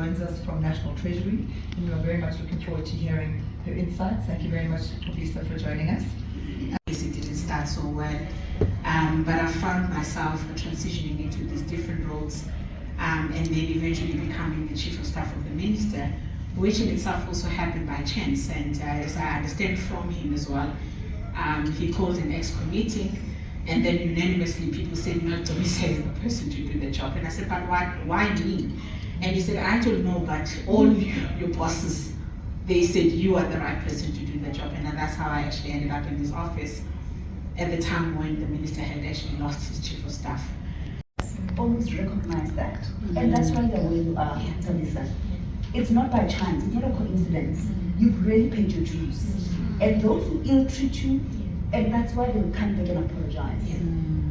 joins us from National Treasury, and we are very much looking forward to hearing her insights. Thank you very much, Gcobisa, for joining us. It didn't start so well, but I found myself transitioning into these different roles, and then eventually becoming the Chief of Staff of the Minister, which in itself also happened by chance. And as I understand from him as well, he called an exco meeting, and then unanimously people said, no, Gcobisa is the person to do the job. And I said, but why me? And he said, I don't know, but all your bosses, they said you are the right person to do the job. And that's how I actually ended up in this office at the time when the minister had actually lost his Chief of Staff. Always recognize that. And that's why you're where you are, Gcobisa. It's not by chance, it's not a coincidence. You've really paid your dues. And those who ill-treat you, and that's why they'll come back and apologize.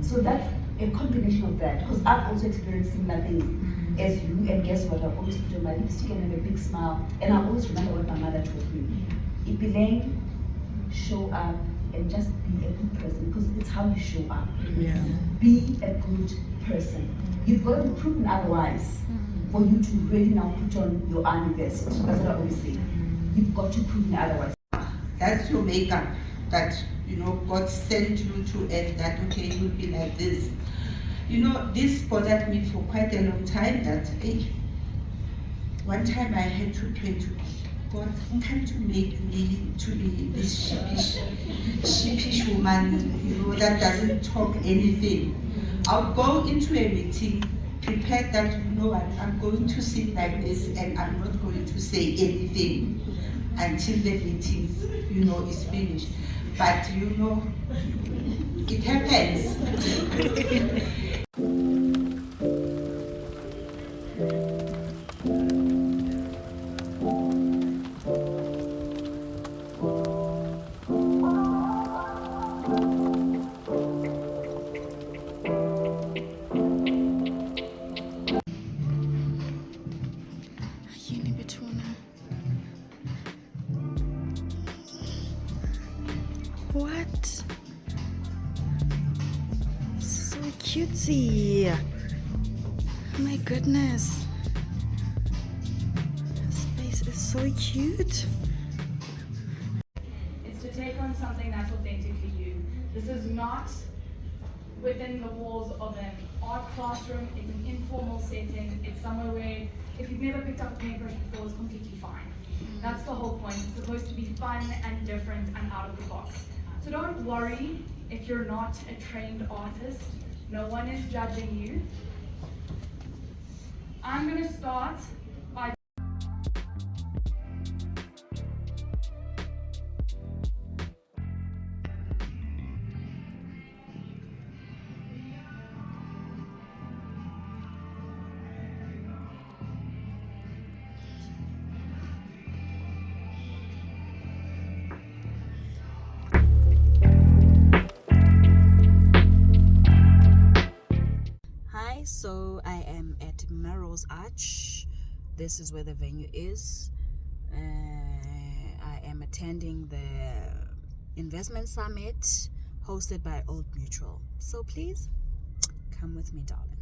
So that's a combination of that, because I've also experienced similar things as you, and guess what, I've always put on my lipstick and have a big smile, and I always remember what my mother told me. Ipeleng, show up and just be a good person, because it's how you show up. Be a good person. You've got to be proven otherwise for you to really now put on your army vest. That's what I always say. You've got to prove me otherwise. That's your makeup, that God sent you to earth, that okay, you'll be like this. This bothered me for quite a long time, that one time I had to pray to God, can't you make me to be this sheepish woman, that doesn't talk anything. I'll go into a meeting prepared that, I'm going to sit like this and I'm not going to say anything until the meeting, is finished. But it happens. What? So cutesy. Oh my goodness. This place is so cute. It's to take on something that's authentically you. This is not within the walls of an art classroom. It's an informal setting. It's somewhere where if you've never picked up a paintbrush before, it's completely fine. That's the whole point. It's supposed to be fun and different and out of the box. So don't worry if you're not a trained artist. No one is judging you. I'm going to start by So I am at Merrill's Arch. This is where the venue is. I am attending the investment summit hosted by Old Mutual. So please come with me, darling.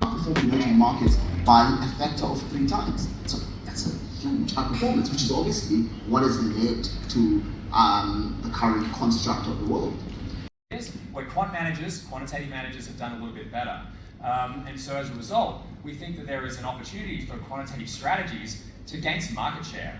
Outperformed emerging markets by a factor of 3 times. So that's a huge outperformance, which is obviously what has led to the current construct of the world. Where quantitative managers have done a little bit better. And so as a result, we think that there is an opportunity for quantitative strategies to gain some market share.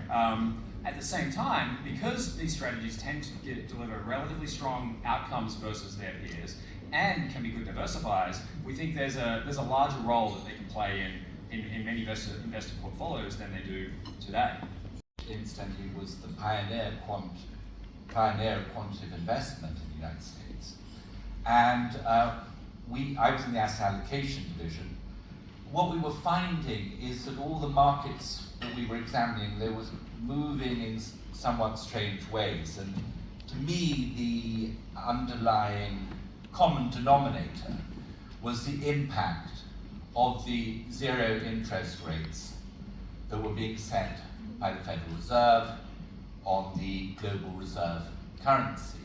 At the same time, because these strategies tend to deliver relatively strong outcomes versus their peers and can be good diversifiers, we think there's a larger role that they can play in many investor portfolios than they do today. Incidentally, was the pioneer of quantitative investment in the United States. And I was in the asset allocation division. What we were finding is that all the markets that we were examining, they was moving in somewhat strange ways. And to me, the underlying common denominator was the impact of the 0 interest rates that were being set by the Federal Reserve on the global reserve currency.